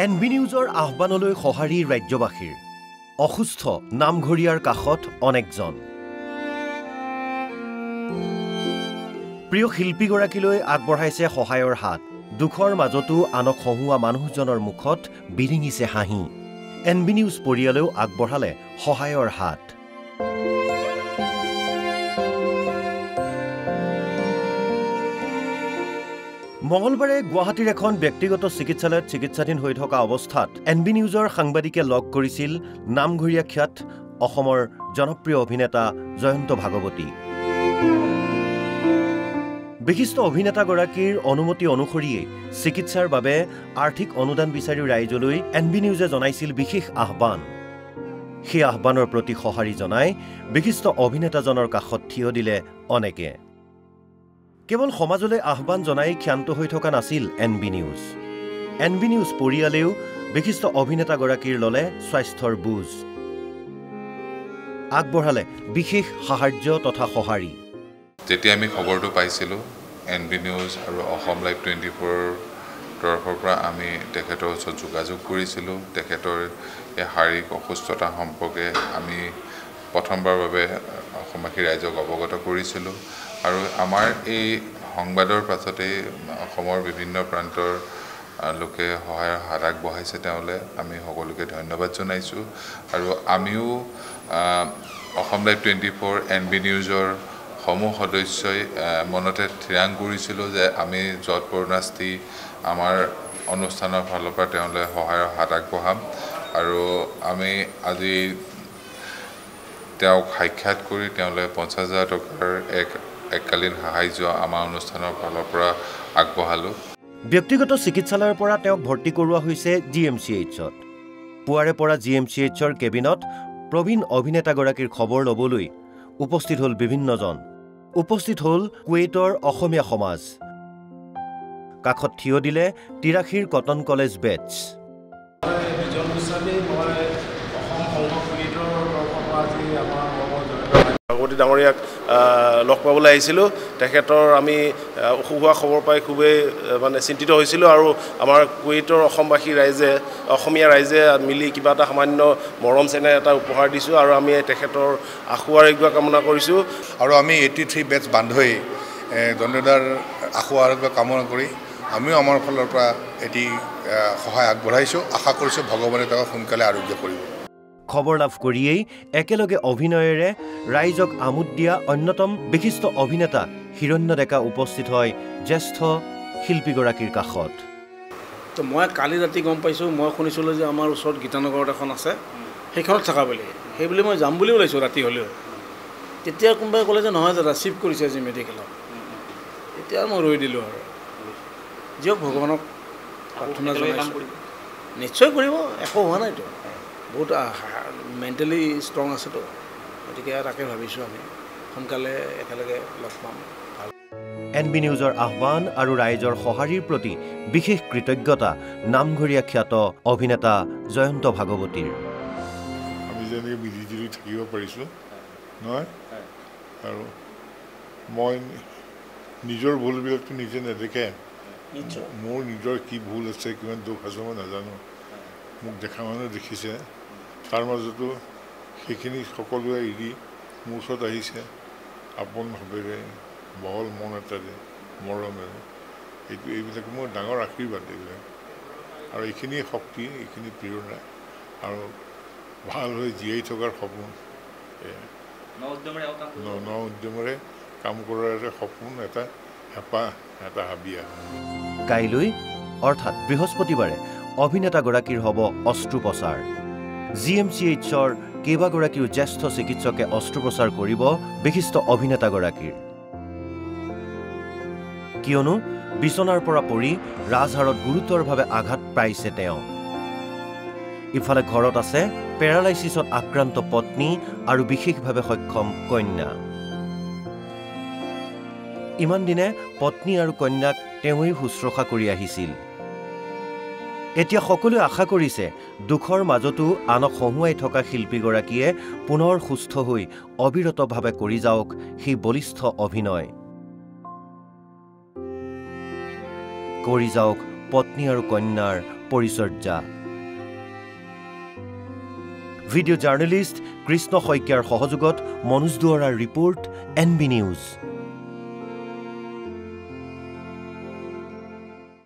NB নিউজৰ আহ্বানলৈ সঁহাৰি ৰাজ্যবাসীৰ অসুস্থ নামঘৰীয়াৰ কাষত অনেকজন প্ৰিয় শিল্পীগৰাকীলৈ আগবঢ়াইছে সহায়ৰ হাত দুখৰ মাজতো আনক হহুৱা মানুহজনৰ মুখত বিৰিঙিছে হাঁহি NB নিউজ পৰিয়ালেও আগবঢ়ালে সহায়ৰ হাত মঙ্গলবাৰে গুৱাহাটীৰ এখন ব্যক্তিগত চিকিৎসালয়ত চিকিৎসাধীন হৈ থকা অৱস্থাত NB নিউজৰ সাংবাদিকে লগ কৰিছিল নামঘৰীয়া খ্যাত অসমৰ জনপ্ৰিয় অভিনেতা জয়ন্ত ভাগৱতী বিশিষ্ট অভিনেতাগৰাকীৰ অনুমতি অনুসৰিয়ে চিকিৎসাৰ বাবে আৰ্থিক অনুদান বিচাৰি ৰাইজলৈ NB নিউজে জনাইছিল বিশেষ আহ্বান সেই আহ্বানৰ প্ৰতি সঁহাৰি জনাই বিশিষ্ট অভিনেতাজনৰ কাষত থিয় দিলে অনেকে কেৱল সমাজলৈ আহ্বান জনাই ক্ষান্ত হৈ থকা নাছিল NB নিউজ পৰিয়ালেও বিশিষ্ট অভিনেতাগৰাকীৰ ললে স্বাস্থ্যৰ বুজ আগবঢ়ালে বিশেষ সাহায্য তথা সঁহাৰি যেতিয়া আমি খবৰটো পাইছিলো NB নিউজ আৰু অসম লাইভ 24 তৰফৰ পৰা আমি তেখেতৰ ওচৰত যোগাযোগ কৰিছিলো তেখেতৰ এই শাৰীৰিক অসুস্থতা সম্পৰ্কে আমি প্ৰথমবাৰৰ বাবে অসমবাসী ৰাইজক অৱগত কৰিছিলো আৰু আমাৰ এই সংবাদৰ পাছতে অসমৰ বিভিন্ন প্ৰান্তৰ লোকে সহায়ৰ হাত আগবঢ়াইছে তেওঁলে আমি সকলোকে ধন্যবাদ জনাইছো আৰু আমিও অসম লাইভ 24 NB নিউজৰ সমূহ সদস্যই মনতে থিৰাং কৰিছিল যে আমি যৎপৰোনাস্তি আমাৰ অনুষ্ঠানৰ ফালৰ পৰা তেওঁলে সহায়ৰ হাত আগবঢ়াম আৰু আমি আজি তেওঁক সাক্ষাৎ কৰি তেওঁলে 50,000 টকাৰ এককালীন সাহায্য আমাৰ অনুষ্ঠানৰ ফালৰ পৰা আগবঢ়ালো ব্যক্তিগত চিকিৎসালয়ৰ পৰা তেওঁক ভৰ্তি কৰোৱা হৈছে GMCHত পুৱাৰে পৰা GMCHৰ কেবিনত প্ৰবীণ অভিনেতাগৰাকীৰ খবৰ ল'বলৈ উপস্থিত হ'ল বিভিন্নজন উপস্থিত হ'ল কুৱেইটৰ অসমীয়া সমাজ কাষত থিয় দিলে তিৰাশীৰ কটন কলেজ বেটছ ভাগৱতী ডাঙৰীয়াক লগ পাবলৈ আহিছিলোঁ তেখেতৰ আমি অসুখ হোৱা খবৰ পাই খুবেই মানে চিন্তিত হৈছিলোঁ আৰু আমাৰ কুৱেইটৰ অসমবাসী ৰাইজে অসমীয়া ৰাইজে মিলি কিবা এটা সামান্য মৰম চেনেহ এটা উপহাৰ দিছোঁ আৰু আমি তেখেতৰ আশু আৰোগ্য কামনা কৰিছোঁ আৰু আমি 83 বেটছ বান্ধৈ দণ্ডদাৰ আশু আৰোগ্য কামনা কৰি আমিও আমাৰ ফালৰ পৰা এটি সহায় আগবঢ়াইছোঁ আশা কৰিছোঁ ভগৱানে তেওঁক সোনকালে আৰোগ্য কৰিব খবৰ লাভ কৰিয়েই একেলগে অভিনয়েৰে ৰাইজক আমোদ দিয়া অন্যতম বিশিষ্ট অভিনেতা হিৰণ্য ডেকা উপস্থিত হয় জ্যেষ্ঠ শিল্পীগৰাকীৰ কাষত তো মই কালি ৰাতি গম পাইছোঁ মই শুনিছিলোঁ যে আমাৰ ওচৰত গীতানগৰত এখন আছে সেইখনত থকা বুলি সেই বুলি মই যাম বুলি ওলাইছোঁ ৰাতি হ'লেও তেতিয়া কোনোবাই ক'লে যে নহয় দাদা চিফ কৰিছে আজি মেডিকেলত এতিয়া মই ৰৈ দিলোঁ আৰু যিয়ক ভগৱানক প্ৰাৰ্থনা জনাইছোঁ নিশ্চয় কৰিব একো হোৱা নাইতো বহুত মেণ্টেলি ষ্ট্ৰং আছেতো গতিকে তাকে ভাবিছোঁ আমি সোনকালে একেলগে লগ পাম NB নিউজৰ আহ্বান আৰু ৰাইজৰ সঁহাৰিৰ প্ৰতি বিশেষ কৃতজ্ঞতা নামঘৰীয়া খ্যাত অভিনেতা জয়ন্ত ভাগৱতীৰ আমি যেনেকৈ মিলিজুলি থাকিব পাৰিছোঁ নহয় আৰু মই নিজৰ ভুলবিলাকতো নিজে নেদেখে মোৰ নিজৰ কি ভুল আছে কিমান দুখ আছে মই নাজানো মোক দেখা মানুহ দেখিছে তাৰ মাজতো সেইখিনি সকলোৱে এৰি মোৰ ওচৰত আহিছে আপোন ভাৱেৰে বহল মন এটাৰে মৰমেৰে এইবিলাক মোৰ ডাঙৰ আশীৰ্বাদ এইবিলাক আৰু এইখিনি শক্তি এইখিনি প্ৰেৰণা আৰু ভাল হৈ জীয়াই থকাৰ সপোন ন উদ্যমেৰে কাম কৰাৰ সপোন এটা হেঁপাহ এটা হাবিয়া কাইলৈ অৰ্থাৎ বৃহস্পতিবাৰে অভিনেতাগৰাকীৰ হ'ব অস্ত্ৰোপচাৰ GMCHৰ কেইবাগৰাকীও জ্যেষ্ঠ চিকিৎসকে অস্ত্ৰোপচাৰ কৰিব বিশিষ্ট অভিনেতাগৰাকীৰ কিয়নো বিচনাৰ পৰা পৰি ৰাজহাড়ত গুৰুতৰভাৱে আঘাত পাইছে তেওঁ ইফালে ঘৰত আছে পেৰালাইচিছত আক্ৰান্ত পত্নী আৰু বিশেষভাৱে সক্ষম কন্যা ইমান দিনে পত্নী আৰু কন্যাক তেওঁই শুশ্ৰূষা কৰি আহিছিল এতিয়া সকলোৱে আশা কৰিছে দুখৰ মাজতো আনক হহুৱাই থকা শিল্পীগৰাকীয়ে পুনৰ সুস্থ হৈ অবিৰতভাৱে কৰি যাওক সেই বলিষ্ঠ অভিনয় কৰি যাওক পত্নী আৰু কন্যাৰ পৰিচৰ্যা। ভিডিঅ' জাৰ্নেলিষ্ট কৃষ্ণ শইকীয়াৰ সহযোগত মনোজ দুৱৰাৰ ৰিপৰ্ট NB নিউজ।